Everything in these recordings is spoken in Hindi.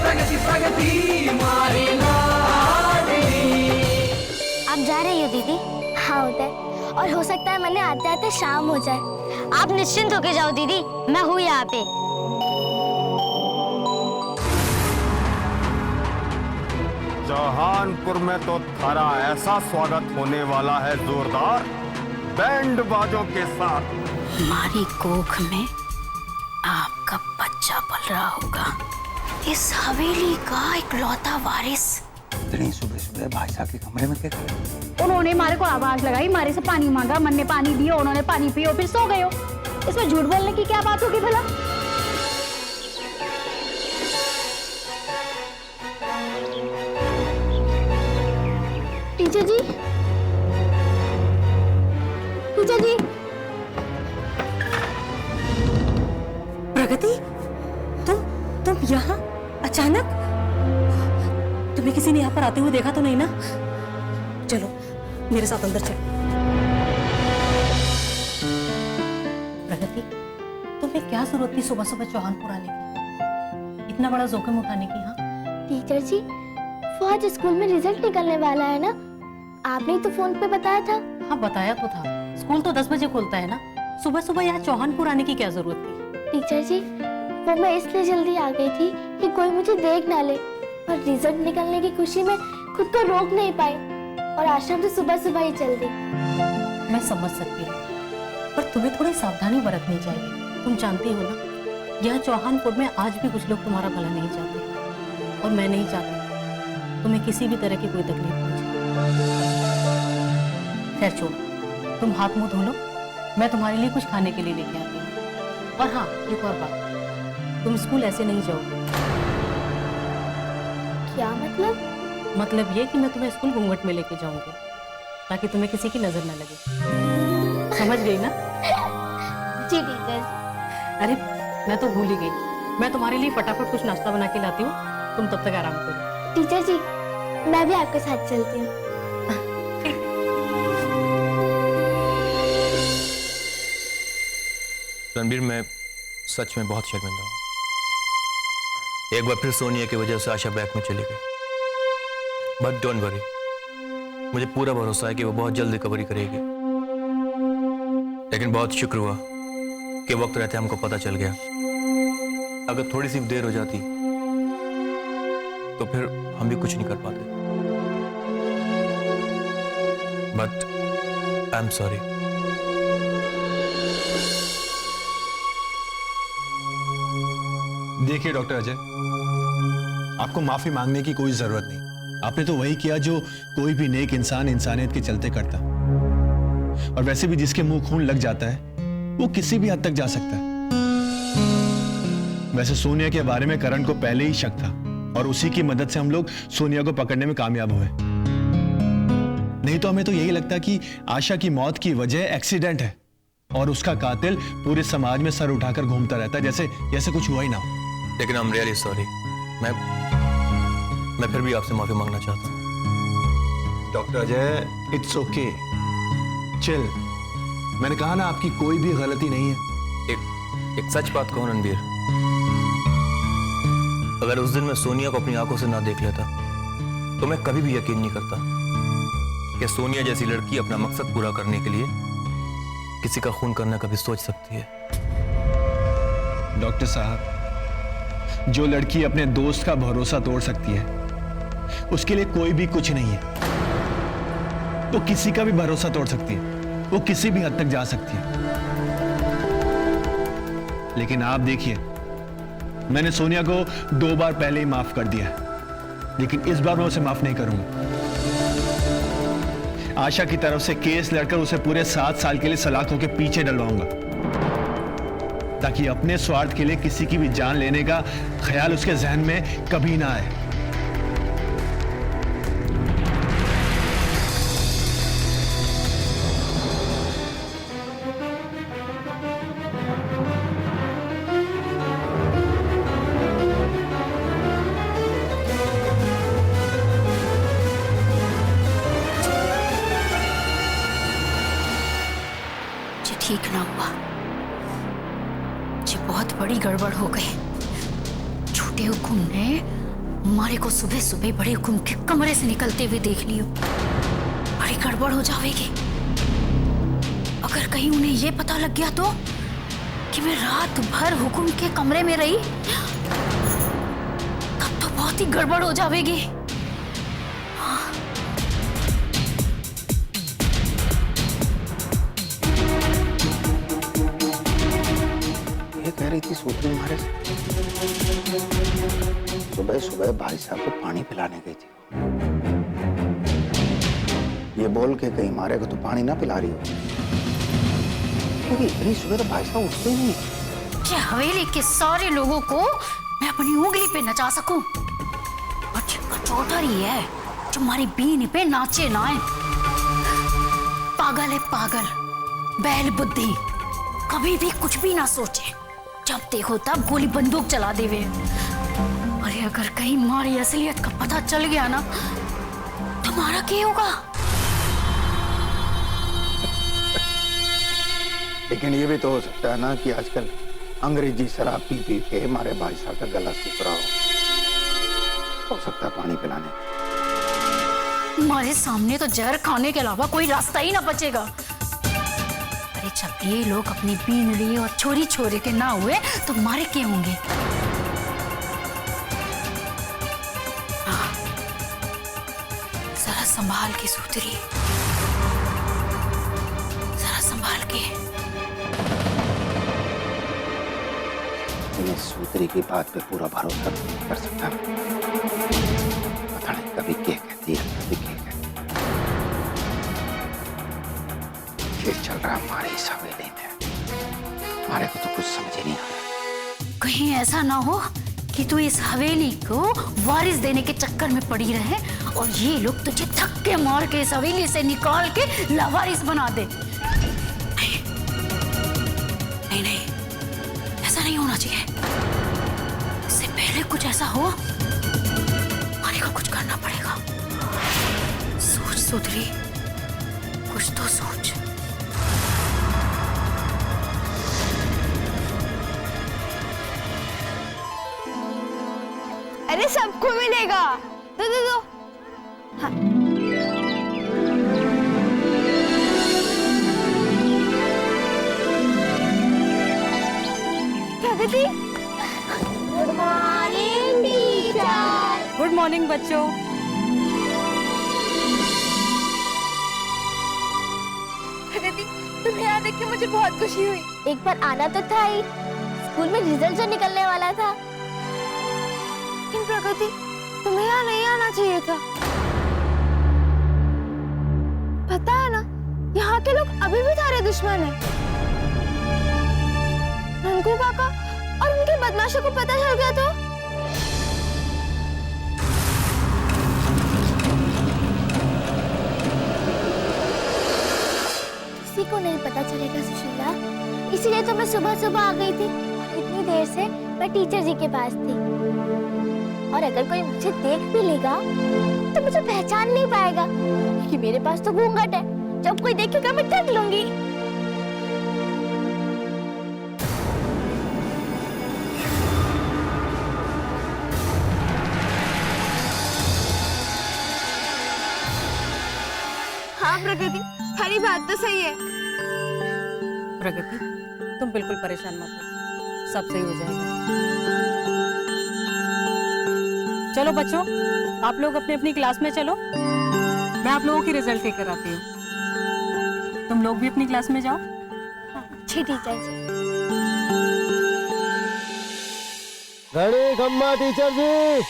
प्रगति प्रगति मारी लाडली। आप जा रही हो दीदी? हाँ उदय, और हो सकता है मैंने आते आते शाम हो जाए। आप निश्चिंत होके जाओ दीदी, मैं हूँ यहाँ पे। जहानपुर में तो थारा ऐसा स्वागत होने वाला है जोरदार बैंड बाजों के साथ। हमारी कोख में आपका बच्चा पल रहा होगा, इस हवेली का इकलौता वारिस। इतनी सुबह सुबह भाई साहब के कमरे में क्या कर रहे हो? उन्होंने मारे को आवाज लगाई, मारे से पानी मांगा, मन ने पानी दिया, उन्होंने पानी पियो, फिर सो गए हो। इसमें झूठ बोलने की क्या बात होगी भला? टीचर जी, टीचर जी। प्रगति, तुम यहाँ अचानक? तुम्हें किसी ने यहाँ पर आते हुए देखा तो नहीं ना? चलो मेरे साथ अंदर चलो। प्रगति, तुम्हें क्या जरूरत थी सुबह सुबह चौहानपुर आने की, इतना बड़ा जोखिम उठाने की? हाँ टीचर जी, वो आज स्कूल में रिजल्ट निकलने वाला है ना, आपने ही तो फोन पे बताया था। हाँ बताया तो था, स्कूल तो 10 बजे खुलता है ना, सुबह सुबह यहाँ चौहानपुर आने की क्या जरूरत थी? टीचर जी, वो मैं इसलिए जल्दी आ गई थी कि कोई मुझे देख ना ले, और रिजल्ट निकलने की खुशी में खुद को रोक नहीं पाई, और आश्रम से सुबह सुबह ही चल दी। मैं समझ सकती हूँ, पर तुम्हें थोड़ी सावधानी बरतनी चाहिए। तुम जानती हो ना, यहाँ चौहानपुर में आज भी कुछ लोग तुम्हारा भला नहीं चाहते, और मैं नहीं चाहती तुम्हें किसी भी तरह की कोई तकलीफ पहुंचे। खैर छोड़ो, तुम हाथ मुंह धो लो, मैं तुम्हारे लिए कुछ खाने के लिए लेके आती हूँ। और हाँ, एक और बात, तुम स्कूल ऐसे नहीं जाओगे। क्या मतलब? मतलब ये कि मैं तुम्हें स्कूल घूंघट में लेके जाऊंगी, ताकि तुम्हें किसी की नजर ना लगे। समझ गई ना? जी टीचर। अरे मैं तो भूल ही गई, मैं तुम्हारे लिए फटाफट कुछ नाश्ता बना के लाती हूँ, तुम तब तक आराम करो। टीचर जी, मैं भी आपके साथ चलती हूँ। रणबीर, मैं सच में बहुत शर्मिंदा हूँ। एक बार फिर सोनिया की वजह से आशा बैक में चली गई। बट डोंट वरी, मुझे पूरा भरोसा है कि वो बहुत जल्द रिकवरी करेगी। लेकिन बहुत शुक्र हुआ कि वक्त रहते हमको पता चल गया। अगर थोड़ी सी देर हो जाती तो फिर हम भी कुछ नहीं कर पाते। But I am sorry. देखिए डॉक्टर अजय, आपको माफी मांगने की कोई जरूरत नहीं। आपने तो वही किया जो कोई भी नेक इंसान इंसानियत के चलते करता। और वैसे भी जिसके मुंह खून लग जाता है वो किसी भी हद तक जा सकता है। वैसे सोनिया के बारे में करण को पहले ही शक था, और उसी की मदद से हम लोग सोनिया को पकड़ने में कामयाब हुए। नहीं तो हमें तो यही लगता कि आशा की मौत की वजह एक्सीडेंट है, और उसका कातिल पूरे समाज में सर उठाकर घूमता रहता है, जैसे कुछ हुआ ही ना हो। लेकिन आई एम रियली सॉरी। मैं फिर भी आपसे माफी मांगना चाहता हूँ। Doctor Ajay, it's okay, chill. मैंने कहा ना, आपकी कोई भी गलती नहीं है। एक सच बात कहूं रणबीर, अगर उस दिन मैं सोनिया को अपनी आंखों से ना देख लेता तो मैं कभी भी यकीन नहीं करता कि सोनिया जैसी लड़की अपना मकसद पूरा करने के लिए किसी का खून करना कभी सोच सकती है। डॉक्टर साहब, जो लड़की अपने दोस्त का भरोसा तोड़ सकती है उसके लिए कोई भी कुछ नहीं है। वो किसी का भी भरोसा तोड़ सकती है, वो किसी भी हद तक जा सकती है। लेकिन आप देखिए, मैंने सोनिया को 2 बार पहले ही माफ कर दिया, लेकिन इस बार मैं उसे माफ नहीं करूंगा। आशा की तरफ से केस लड़कर उसे पूरे 7 साल के लिए सलाखों के पीछे डलवाऊंगा, ताकि अपने स्वार्थ के लिए किसी की भी जान लेने का ख्याल उसके जहन में कभी ना आए। ठीक ना हुआ, ये बहुत बड़ी गड़बड़ हो गई। छोटे हुकुम ने मारे को सुबह सुबह बड़े हुकुम के कमरे से निकलते हुए देख लियो, बड़ी गड़बड़ हो जाएगी। अगर कहीं उन्हें ये पता लग गया तो कि मैं रात भर हुकुम के कमरे में रही, तब तो बहुत ही गड़बड़ हो जाएगी। ये कह रही थी सूत्री हमारे से सुबह सुबह भाई साहब को पानी पिलाने गई थी। ये बोल के कहीं मारे को तो पानी ना पिला रही हो, क्योंकि इतनी सुबह तो भाई साहब उठते ही नहीं। कि हवेली के सारे लोगों को मैं अपनी उंगली पे नचा सकूं, और चौधरी है जो हमारी बीन पे नाचे ना है। पागल है पागल, बैल बुद्धि, कभी भी कुछ भी ना सोचे, जब देखो तब गोली बंदूक चला देवे। अरे अगर कहीं हमारी असलियत का पता चल गया ना, तुम्हारा क्या होगा? लेकिन ये भी तो हो सकता है ना कि आजकल अंग्रेजी शराब पी पी के हमारे भाई साहब का गला सूख रहा हो सकता है पानी पिलाने। हमारे सामने तो जहर खाने के अलावा कोई रास्ता ही ना बचेगा। अरे जब ये लोग अपनी बीनड़ी और छोरी छोरे के ना हुए तो मारे के होंगे। जरा संभाल के सूत्री, जरा संभाल के। इन्हें सूत्री की बात पे पूरा भरोसा नहीं कर सकता। पता नहीं कभी क्या कहती है, कभी क्या कहती है। ये चल रहा हमारी इस हवेली में, हमारे को तो कुछ समझ ही नहीं आ रहा। कहीं ऐसा ना हो कि तू इस हवेली को वारिस देने के चक्कर में पड़ी रहे और ये लोग तुझे धक्के मार के इस हवेली से निकाल के लावारिस बना दे। नहीं नहीं, नहीं, ऐसा नहीं होना चाहिए। इससे पहले कुछ ऐसा हो, आने का कुछ करना पड़ेगा। सोच सुधरी, कुछ तो सोच। अरे सबको मिलेगा, दो दो दो। हाँ। Pragati, good morning teacher. Good morning बच्चों। प्रगति, तुम्हें यहाँ देख के मुझे बहुत खुशी हुई। एक बार आना तो था ही, स्कूल में रिजल्ट जो निकलने वाला था। लेकिन प्रगति, तुम्हें यहाँ नहीं आना चाहिए था। पता है ना, यहाँ के लोग अभी भी तुम्हारे दुश्मन हैं। ननकू काका और उनके बदमाशों को पता चल गया तो? किसी को नहीं पता चलेगा सुशीला, इसीलिए तो मैं सुबह सुबह आ गई थी। इतनी देर से मैं टीचर जी के पास थी। और अगर कोई मुझे देख भी लेगा तो मुझे पहचान नहीं पाएगा, क्योंकि मेरे पास तो घूंघट है। जब कोई देखेगा मैं ढक लूंगी। हाँ प्रगति, हरी बात तो सही है। प्रगति, तुम बिल्कुल परेशान मत हो, सब सही हो जाएगा। चलो बच्चों, आप लोग अपनी अपनी क्लास में चलो, मैं आप लोगों की रिजल्ट लेकर आती हूँ। तुम लोग भी अपनी क्लास में जाओ। जी टीचर जी। घड़ी खम्मा टीचर जी।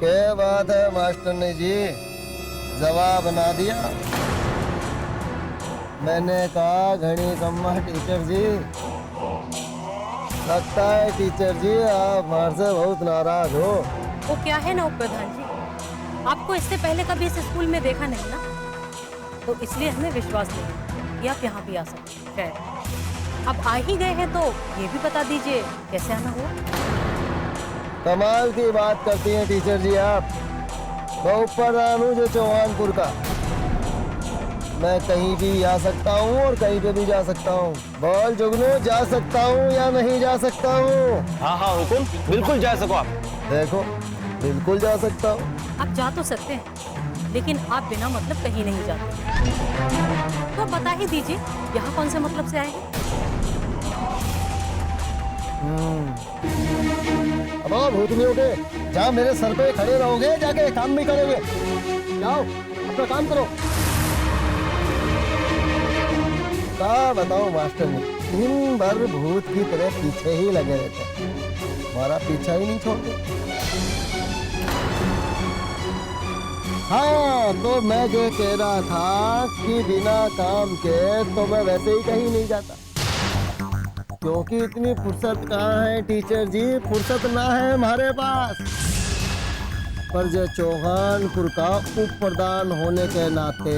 क्या बात है मास्टर ने जी, जवाब बना दिया। मैंने कहा घनी कम्मा टीचर जी। लगता है टीचर जी आप हमारे से बहुत नाराज हो। वो क्या है ना प्रधान जी, आपको इससे पहले कभी इस स्कूल में देखा नहीं ना, तो इसलिए हमें विश्वास नहीं कि आप यहाँ भी आ सकते हैं। अब आ ही गए हैं तो ये भी बता दीजिए कैसे आना हुआ। कमाल की बात करती हैं टीचर जी आप। मैं ऊपर हूँ जो चौहानपुर का, मैं कहीं भी आ सकता हूँ और कहीं पे भी जा सकता हूँ। बोल जुगनू, जा सकता हूँ या नहीं जा सकता हूँ? हाँ हाँ हुकुम, बिल्कुल जा सको आप। देखो, बिल्कुल जा सकता हूँ। आप जा तो सकते हैं, लेकिन आप बिना मतलब कहीं नहीं जाते। तो बता ही दीजिए यहाँ कौन से मतलब से आए हैं? अब आओ भूतनियों के, जहाँ मेरे सर पे खड़े रहोगे जाके काम भी करोगे। जाओ अपना काम करो। क्या बताओ मास्टर ने, दिन भर भूत की तरह पीछे ही लगे रहते हैं, हमारा पीछा ही नहीं छोड़ते। हाँ, तो मैं जो कह रहा था कि बिना काम के तो मैं वैसे ही कहीं नहीं जाता, क्योंकि इतनी फुर्सत कहाँ है टीचर जी, फुर्सत ना है हमारे पास। पर जो चौहानपुर का उप प्रधान होने के नाते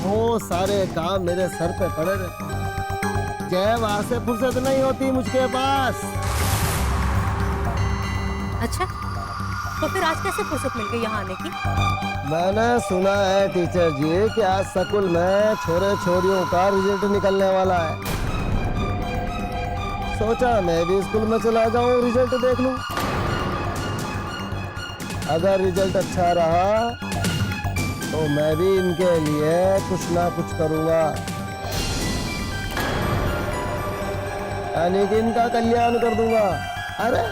वो सारे काम मेरे सर पे पड़े रहते, जय वहां से फुर्सत नहीं होती मुझके पास। अच्छा, तो फिर आज कैसे फुर्सत मिल गई यहाँ आने की? मैंने सुना है टीचर जी कि आज स्कूल में छोरे छोरियों का रिजल्ट निकलने वाला है। सोचा मैं भी स्कूल में चला जाऊं, रिजल्ट देख लूं। अगर रिजल्ट अच्छा रहा तो मैं भी इनके लिए कुछ ना कुछ करूंगा, यानी कि इनका कल्याण कर दूंगा। अरे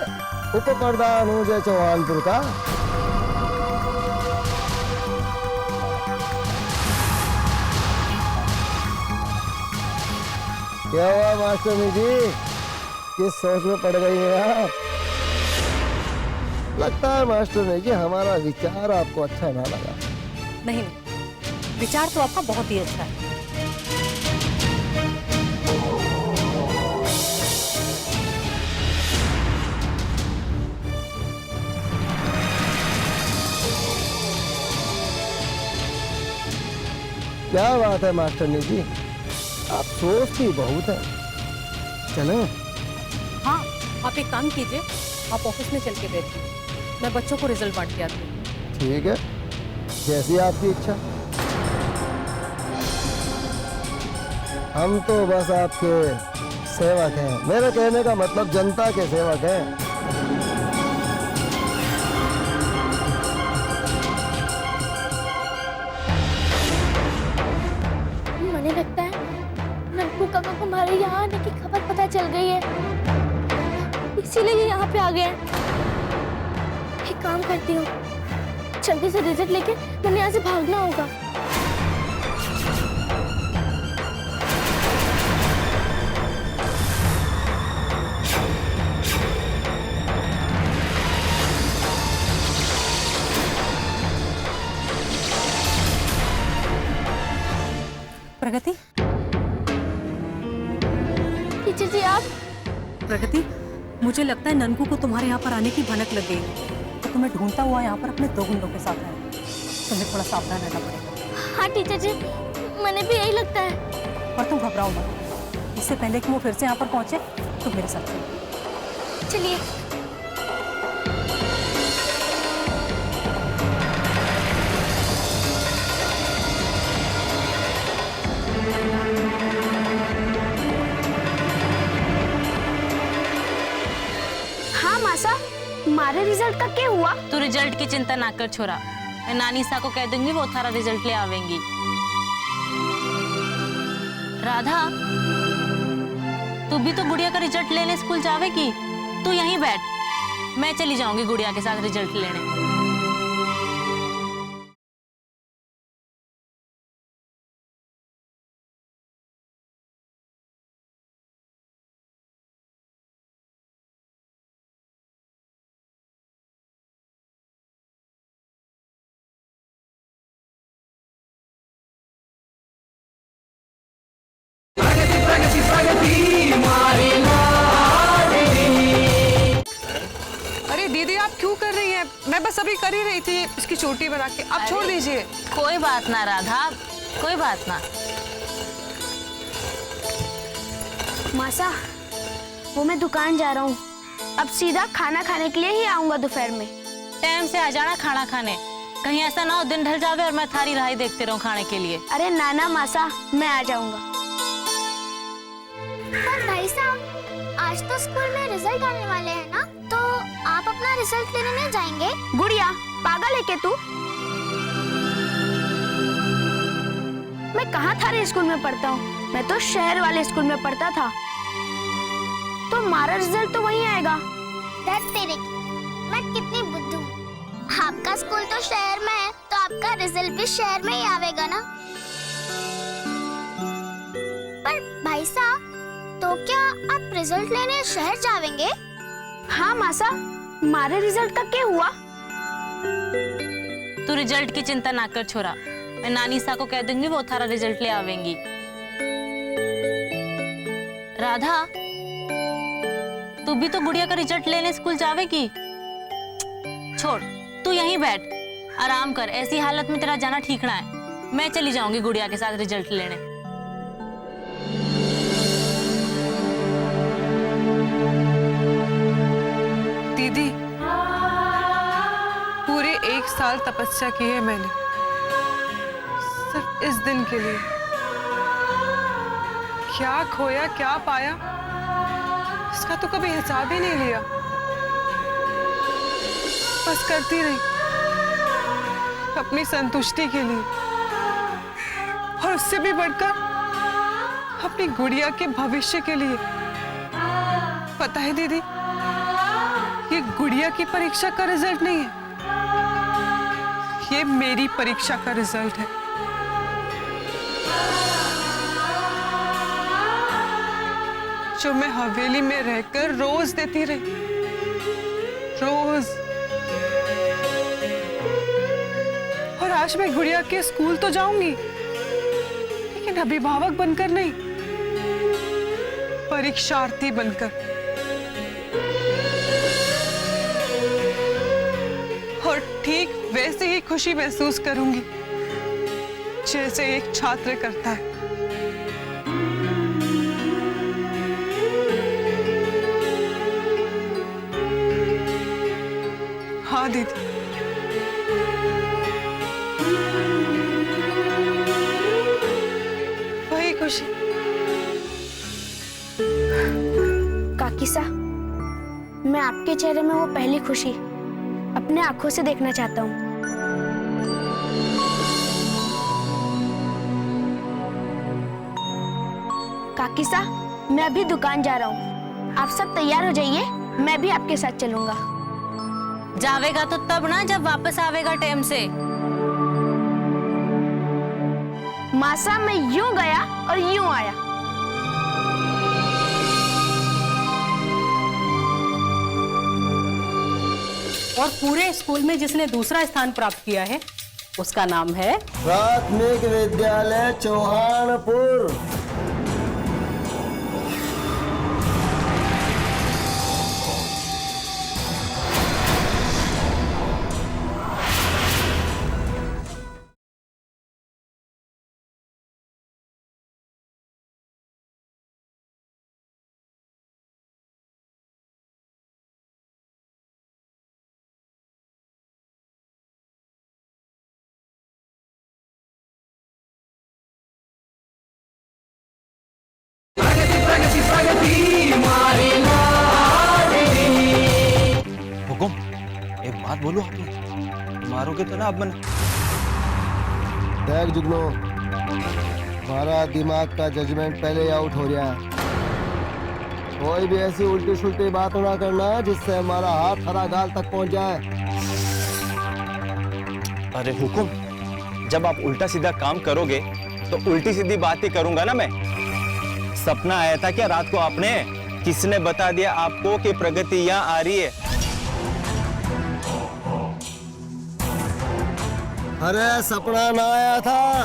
उप प्रधान हूँ जय चौहानपुर का। क्या हुआ मास्टर जी, किस सोच में पड़ गई हैं आप? लगता है मास्टर जी हमारा विचार आपको अच्छा ना लगा। नहीं, विचार तो आपका बहुत ही अच्छा है। क्या बात है मास्टर जी, आप सोचती बहुत है। चलें? हाँ, आप एक काम कीजिए, आप ऑफिस में चल के बैठिए, मैं बच्चों को रिजल्ट बांट के आती हूँ। ठीक है, जैसी आपकी इच्छा। हम तो बस आपके सेवक हैं, मेरे कहने का मतलब जनता के सेवक हैं। मुझे लगता है नक्कू काका को हमारे यहाँ आने की खबर पता चल गई है, इसीलिए ये यहाँ पे आ गए हैं। एक काम करती हूँ, जल्दी से रिजल्ट लेके मैंने यहाँ से भागना होगा। प्रगति, टीचर जी आप? प्रगति, मुझे लगता है ननकू को तुम्हारे यहाँ पर आने की भनक लग गई है, तो तुम्हें ढूंढता हुआ यहाँ पर अपने 2 गुंडों के साथ आया। तुम्हें थोड़ा सावधान रहना पड़ेगा। हाँ टीचर जी, मैंने भी यही लगता है। और तुम घबराओ मत, इससे पहले कि वो फिर से यहाँ पर पहुंचे तो मेरे साथ चलो। चलिए। हाँ मासा, हमारे रिजल्ट का क्या हुआ? तू रिजल्ट की चिंता ना कर छोरा, मैं नानी सा को कह दूंगी, वो थारा रिजल्ट ले आवेंगी। राधा, तू भी तो गुड़िया का रिजल्ट लेने स्कूल जावेगी, तू यहीं बैठ, मैं चली जाऊंगी गुड़िया के साथ रिजल्ट लेने। बस अभी कर ही रही थी इसकी चोटी बना के, आप छोड़ दीजिए। कोई बात ना राधा, कोई बात ना। मासा, वो मैं दुकान जा रहा हूँ, अब सीधा खाना खाने के लिए ही आऊंगा दोपहर में। टाइम से आ जाना खाना खाने, कहीं ऐसा ना हो दिन ढल जावे और मैं थारी राही देखते रहूं खाने के लिए। अरे नाना मासा, मैं आ जाऊंगा। पर भाई साहब, आज तो स्कूल में रिजल्ट आने वाले हैं ना, तो आप अपना रिजल्ट लेने नहीं जाएंगे? गुड़िया, पागल है क्या तू? मैं कहाँ थारे स्कूल में पढ़ता हूँ, मैं तो शहर वाले स्कूल में पढ़ता था। तो हमारा रिजल्ट तो वहीं आएगा। तेरे की, मैं कितनी बुद्धू हूँ। आपका स्कूल तो शहर में है, तो आपका रिजल्ट भी शहर में ही आवेगा ना। पर भाई साहब, तो क्या आप रिजल्ट लेने शहर जावेंगे? हाँ मासा, हमारे रिजल्ट का क्या हुआ? तू रिजल्ट की चिंता ना कर छोरा, मैं नानी सा को कह दूंगी, वो थारा रिजल्ट ले आवेंगी। राधा, तू भी तो गुड़िया का रिजल्ट लेने स्कूल जावेगी। छोड़, तू यहीं बैठ, आराम कर, ऐसी हालत में तेरा जाना ठीक ना है। मैं चली जाऊंगी गुड़िया के साथ रिजल्ट लेने। दीदी, पूरे 1 साल तपस्या की है मैंने, सिर्फ इस दिन के लिए। क्या खोया क्या पाया, इसका तो कभी हिसाब ही नहीं लिया। बस करती रही अपनी संतुष्टि के लिए, और उससे भी बढ़कर अपनी गुड़िया के भविष्य के लिए। पता है दीदी, ये गुड़िया की परीक्षा का रिजल्ट नहीं है, ये मेरी परीक्षा का रिजल्ट है। जो मैं हवेली में रहकर रोज देती रही, रोज। और आज मैं गुड़िया के स्कूल तो जाऊंगी, लेकिन अभिभावक बनकर नहीं, परीक्षार्थी बनकर। और ठीक वैसे ही खुशी महसूस करूंगी जैसे एक छात्र करता है। हाँ दीदी, वही खुशी। काकी सा, मैं आपके चेहरे में वो पहली खुशी अपने आंखों से देखना चाहता हूँ। काकी सा, मैं अभी दुकान जा रहा हूँ, आप सब तैयार हो जाइए, मैं भी आपके साथ चलूंगा। जावेगा तो तब ना जब वापस आवेगा टाइम से। मासा, मैं यूं गया और यूं आया। और पूरे स्कूल में जिसने दूसरा स्थान प्राप्त किया है उसका नाम है प्राथमिक विद्यालय चौहानपुर। हुकुम, एक बात बोलो, आपने मारोगे तो ना आप मना? देख जुगनू, हमारा दिमाग का जजमेंट पहले ही आउट हो गया है। कोई भी ऐसी उल्टी सुल्टी बात ना करना जिससे हमारा हाथ हरा गाल तक पहुंच जाए। अरे हुकुम, जब आप उल्टा सीधा काम करोगे तो उल्टी सीधी बात ही करूंगा ना मैं। सपना आया था क्या रात को आपने? किसने बता दिया आपको कि प्रगति यहाँ आ रही है? अरे सपना ना आया था,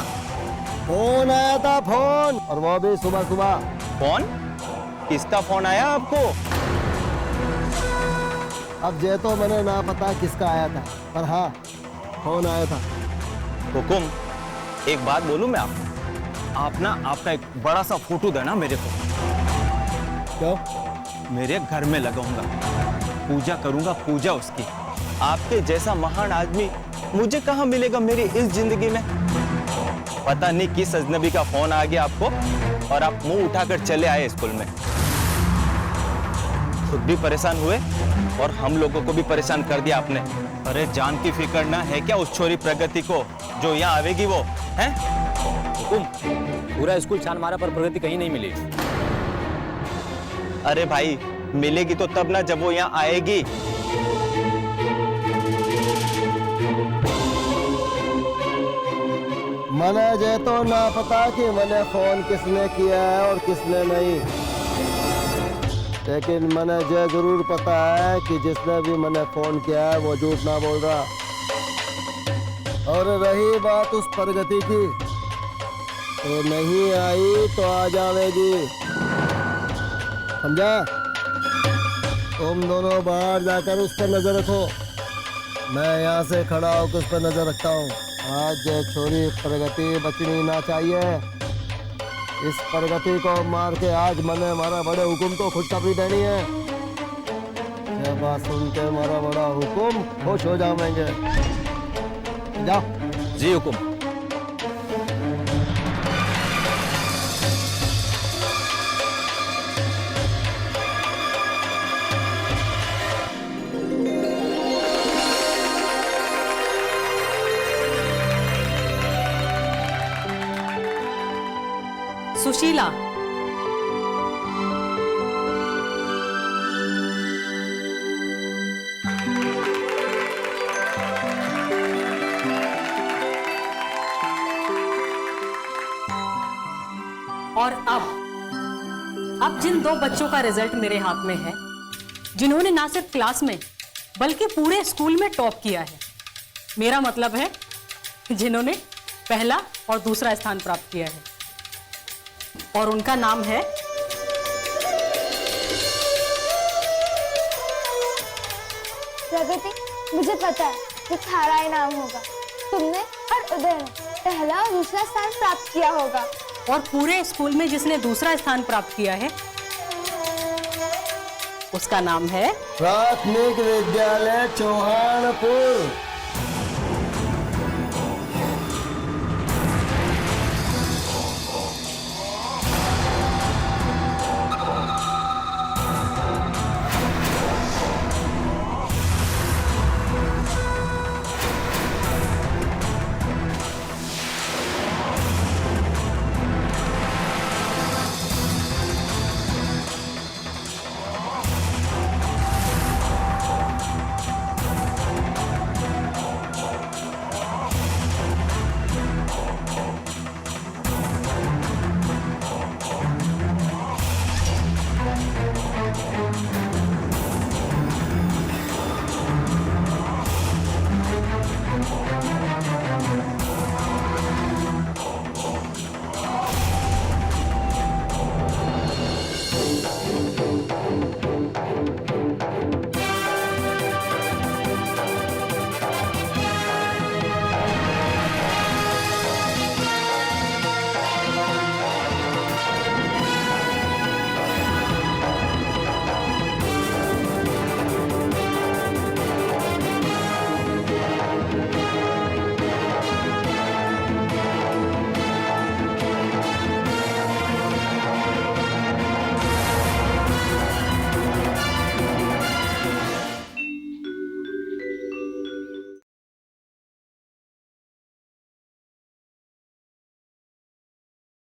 फोन आया था, फोन, और वो भी सुबह सुबह। फोन? किसका फोन आया आपको? अब जे तो मैंने ना पता किसका आया था, पर हाँ फोन आया था। हुकुम, एक बात बोलूं मैं आपको, आप ना आपका एक बड़ा सा फोटो देना मेरे को। क्यों? मेरे घर में लगाऊंगा, पूजा करूंगा, पूजा उसकी। आपके जैसा महान आदमी मुझे कहाँ मिलेगा मेरी इस जिंदगी में। पता नहीं किस अजनबी का फोन आ गया आपको और आप मुंह उठाकर चले आए स्कूल में। खुद भी परेशान हुए और हम लोगों को भी परेशान कर दिया आपने। अरे जान की फिक्र ना है क्या उस छोरी प्रगति को जो यहाँ आवेगी वो है? हुकुम, पूरा स्कूल छान मारा पर प्रगति कहीं नहीं मिली। अरे भाई मिलेगी तो तब ना जब वो यहाँ आएगी। मने जे तो ना पता कि मैंने फोन किसने किया है और किसने नहीं, लेकिन मैंने जे जरूर पता है कि जिसने भी मैंने फोन किया है वो झूठ ना बोल रहा। और रही बात उस प्रगति की, तो नहीं आई तो आ जाएगी, समझा? तुम दोनों बाहर जाकर उस पर नजर रखो, मैं यहाँ से खड़ा होकर उस पर नजर रखता हूँ। आज छोरी प्रगति बचनी ना चाहिए। इस प्रगति को मार के आज मैंने मारा बड़े हुकुम को खुशखबरी देनी है। यह बात सुन के मारा बड़ा हुकुम खुश हो जाएंगे। जाओ। जी हुकुम। सुशीला, और अब जिन दो बच्चों का रिजल्ट मेरे हाथ में है, जिन्होंने ना सिर्फ क्लास में बल्कि पूरे स्कूल में टॉप किया है, मेरा मतलब है जिन्होंने पहला और दूसरा स्थान प्राप्त किया है, और उनका नाम है प्रगति। मुझे पता है कि तुम्हारा ही नाम होगा। तुमने और उदय ने पहला और दूसरा स्थान प्राप्त किया होगा। और पूरे स्कूल में जिसने दूसरा स्थान प्राप्त किया है उसका नाम है प्राथमिक विद्यालय चौहानपुर।